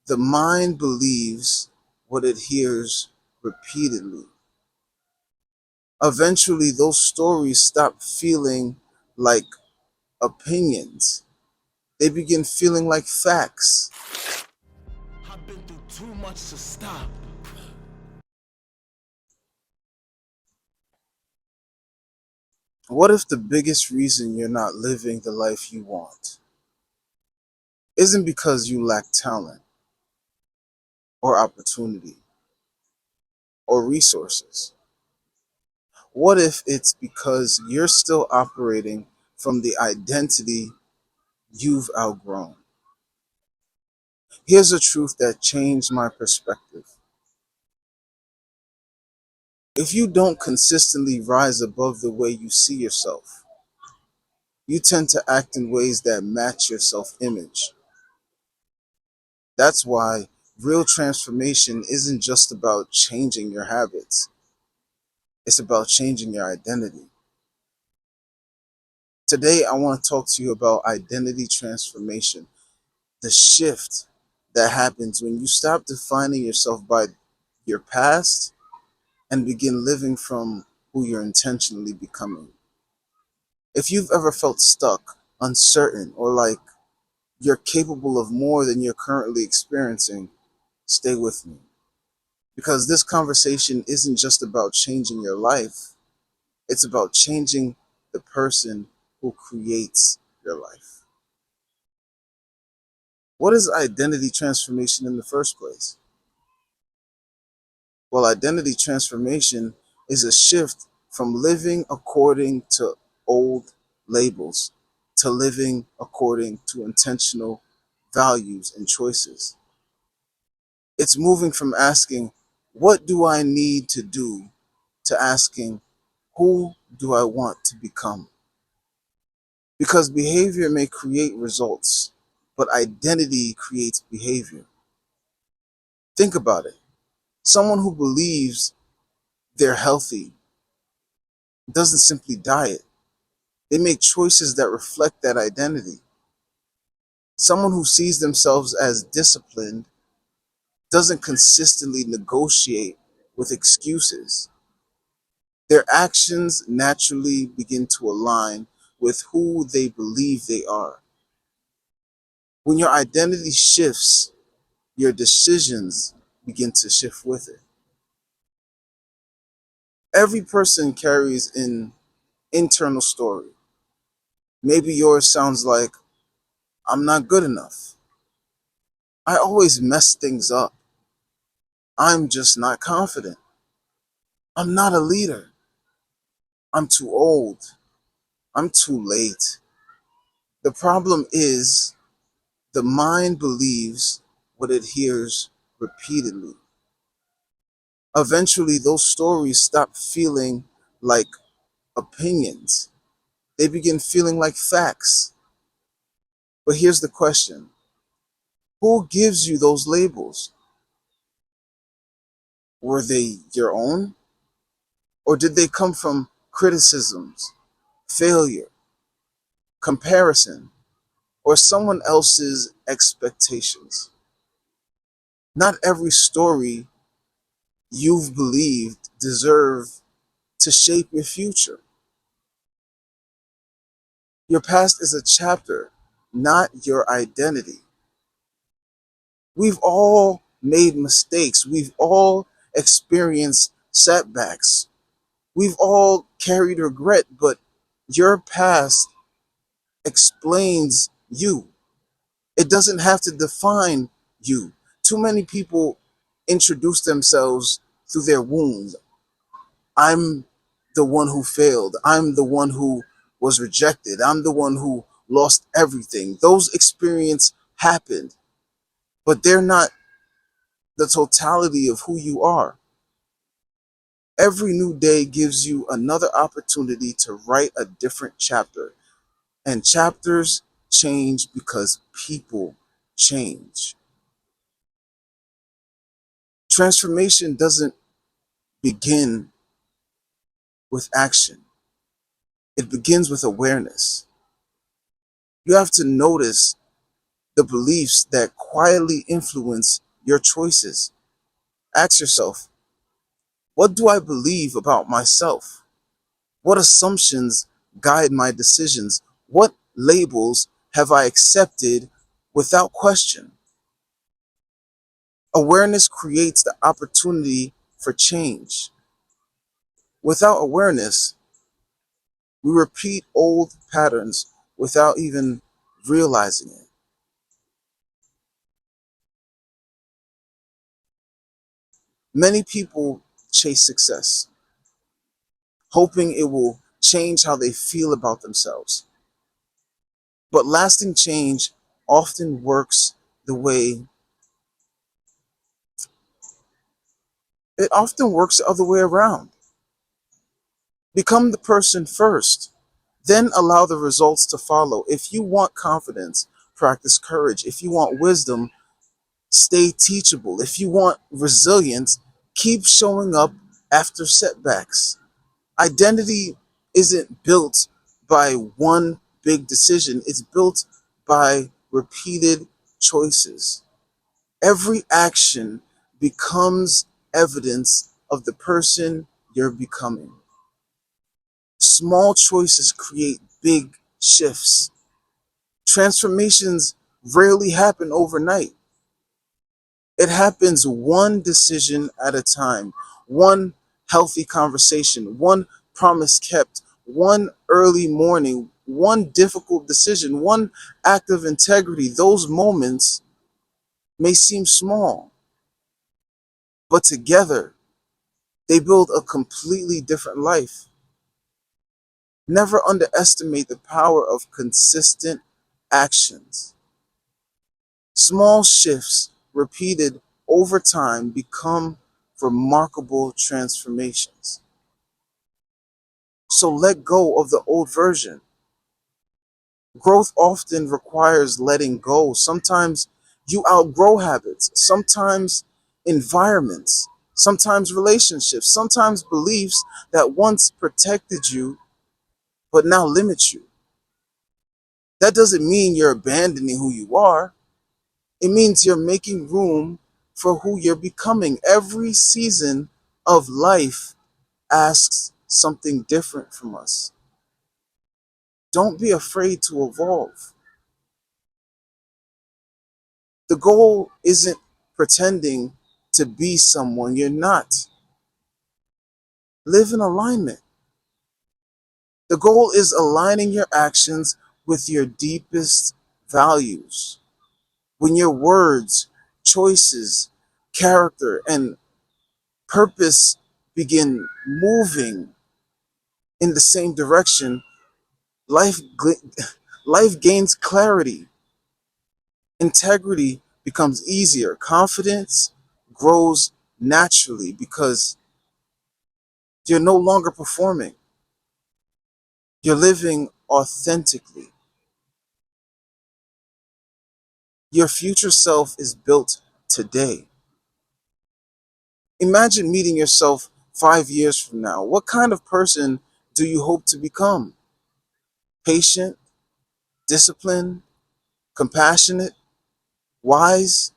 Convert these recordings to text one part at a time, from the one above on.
The mind believes what it hears repeatedly. Eventually, those stories stop feeling like opinions. They begin feeling like facts. I've been through too much to stop. What if the biggest reason you're not living the life you want isn't because you lack talent or opportunity or resources? What if it's because you're still operating from the identity you've outgrown? Here's a truth that changed my perspective. If you don't consistently rise above the way you see yourself, you tend to act in ways that match your self image. That's why real transformation isn't just about changing your habits, it's about changing your identity. Today, I want to talk to you about identity transformation, the shift that happens when you stop defining yourself by your past and begin living from who you're intentionally becoming. If you've ever felt stuck, uncertain, or like you're capable of more than you're currently experiencing, stay with me. Because this conversation isn't just about changing your life, it's about changing the person who creates your life. What is identity transformation in the first place? Well, identity transformation is a shift from living according to old labels to living according to intentional values and choices. It's moving from asking, what do I need to do, to asking, who do I want to become? Because behavior may create results, but identity creates behavior. Think about it. Someone who believes they're healthy doesn't simply diet, they make choices that reflect that identity. Someone who sees themselves as disciplined doesn't consistently negotiate with excuses. Their actions naturally begin to align with who they believe they are. When your identity shifts, your decisions begin to shift with it. Every person carries an internal story. Maybe yours sounds like, I'm not good enough. I always mess things up. I'm just not confident. I'm not a leader. I'm too old. I'm too late. The problem is the mind believes what it hears repeatedly. Eventually, those stories stop feeling like opinions. They begin feeling like facts. But here's the question: who gives you those labels? Were they your own? Or did they come from criticisms, failure, comparison, or someone else's expectations? Not every story you've believed deserve to shape your future. Your past is a chapter, not your identity. We've all made mistakes. We've all experienced setbacks. We've all carried regret, but your past explains you. It doesn't have to define you. Too many people introduce themselves through their wounds. I'm the one who failed. I'm the one who was rejected. I'm the one who lost everything. Those experiences happened, but they're not the totality of who you are. Every new day gives you another opportunity to write a different chapter. And chapters change because people change. Transformation doesn't begin with action, it begins with awareness. You have to notice the beliefs that quietly influence your choices. Ask yourself, what do I believe about myself? What assumptions guide my decisions? What labels have I accepted without question? Awareness creates the opportunity for change. Without awareness, we repeat old patterns without even realizing it. Many people chase success, hoping it will change how they feel about themselves. But lasting change often works the way it often works the other way around. Become the person first, then allow the results to follow. If you want confidence, practice courage. If you want wisdom, stay teachable. If you want resilience, keep showing up after setbacks. Identity isn't built by one big decision, it's built by repeated choices. Every action becomes evidence of the person you're becoming. Small choices create big shifts. Transformations rarely happen overnight. It happens one decision at a time, one healthy conversation, one promise kept, one early morning, one difficult decision, one act of integrity. Those moments may seem small, but together they build a completely different life. Never underestimate the power of consistent actions. Small shifts repeated over time become remarkable transformations. So let go of the old version. Growth often requires letting go. Sometimes you outgrow habits, sometimes environments, sometimes relationships, sometimes beliefs that once protected you but now limit you. That doesn't mean you're abandoning who you are. It means you're making room for who you're becoming. Every season of life asks something different from us. Don't be afraid to evolve. The goal isn't pretending to be someone you're not. Live in alignment. The goal is aligning your actions with your deepest values. When your words, choices, character, and purpose begin moving in the same direction, life, life gains clarity. Integrity becomes easier. Confidence grows naturally because you're no longer performing. You're living authentically. Your future self is built today. Imagine meeting yourself 5 years from now. What kind of person do you hope to become? Patient, disciplined, compassionate, wise,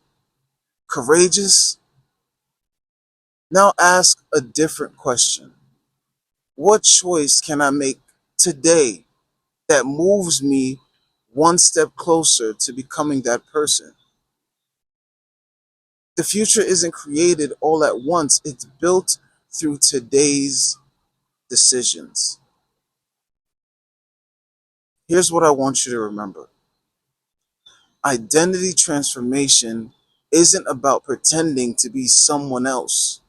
courageous? Now ask a different question. What choice can I make today that moves me one step closer to becoming that person? The future isn't created all at once, it's built through today's decisions. Here's what I want you to remember: identity transformation isn't about pretending to be someone else.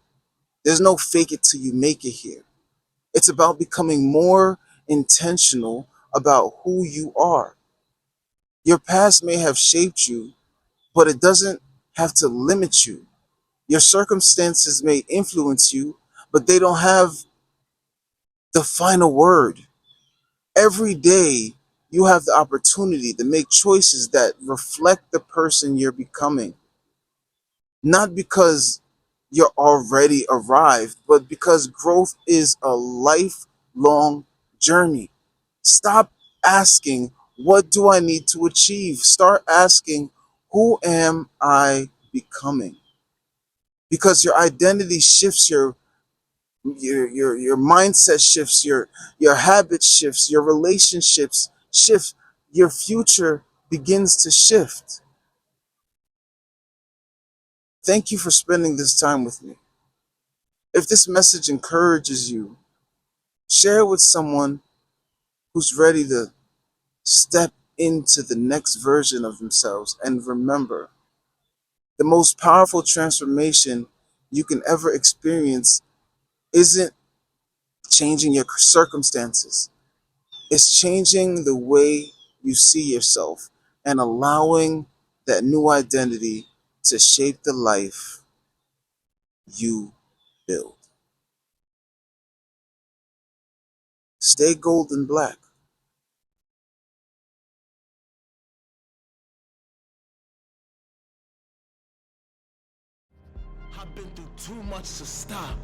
There's no fake it till you make it here. It's about becoming more intentional about who you are. Your past may have shaped you, but it doesn't have to limit you. Your circumstances may influence you, but they don't have the final word. Every day, you have the opportunity to make choices that reflect the person you're becoming. Not because you're already arrived, but because growth is a lifelong journey. Stop asking, what do I need to achieve? Start asking, Who am I becoming? Because your identity shifts, your mindset shifts, your habit shifts, your relationships shift, your future begins to shift. Thank you for spending this time with me. If this message encourages you, share it with someone who's ready to step into the next version of themselves. And remember, the most powerful transformation you can ever experience isn't changing your circumstances, it's changing the way you see yourself and allowing that new identity to shape the life you build. Stay golden black. I've been through too much to stop.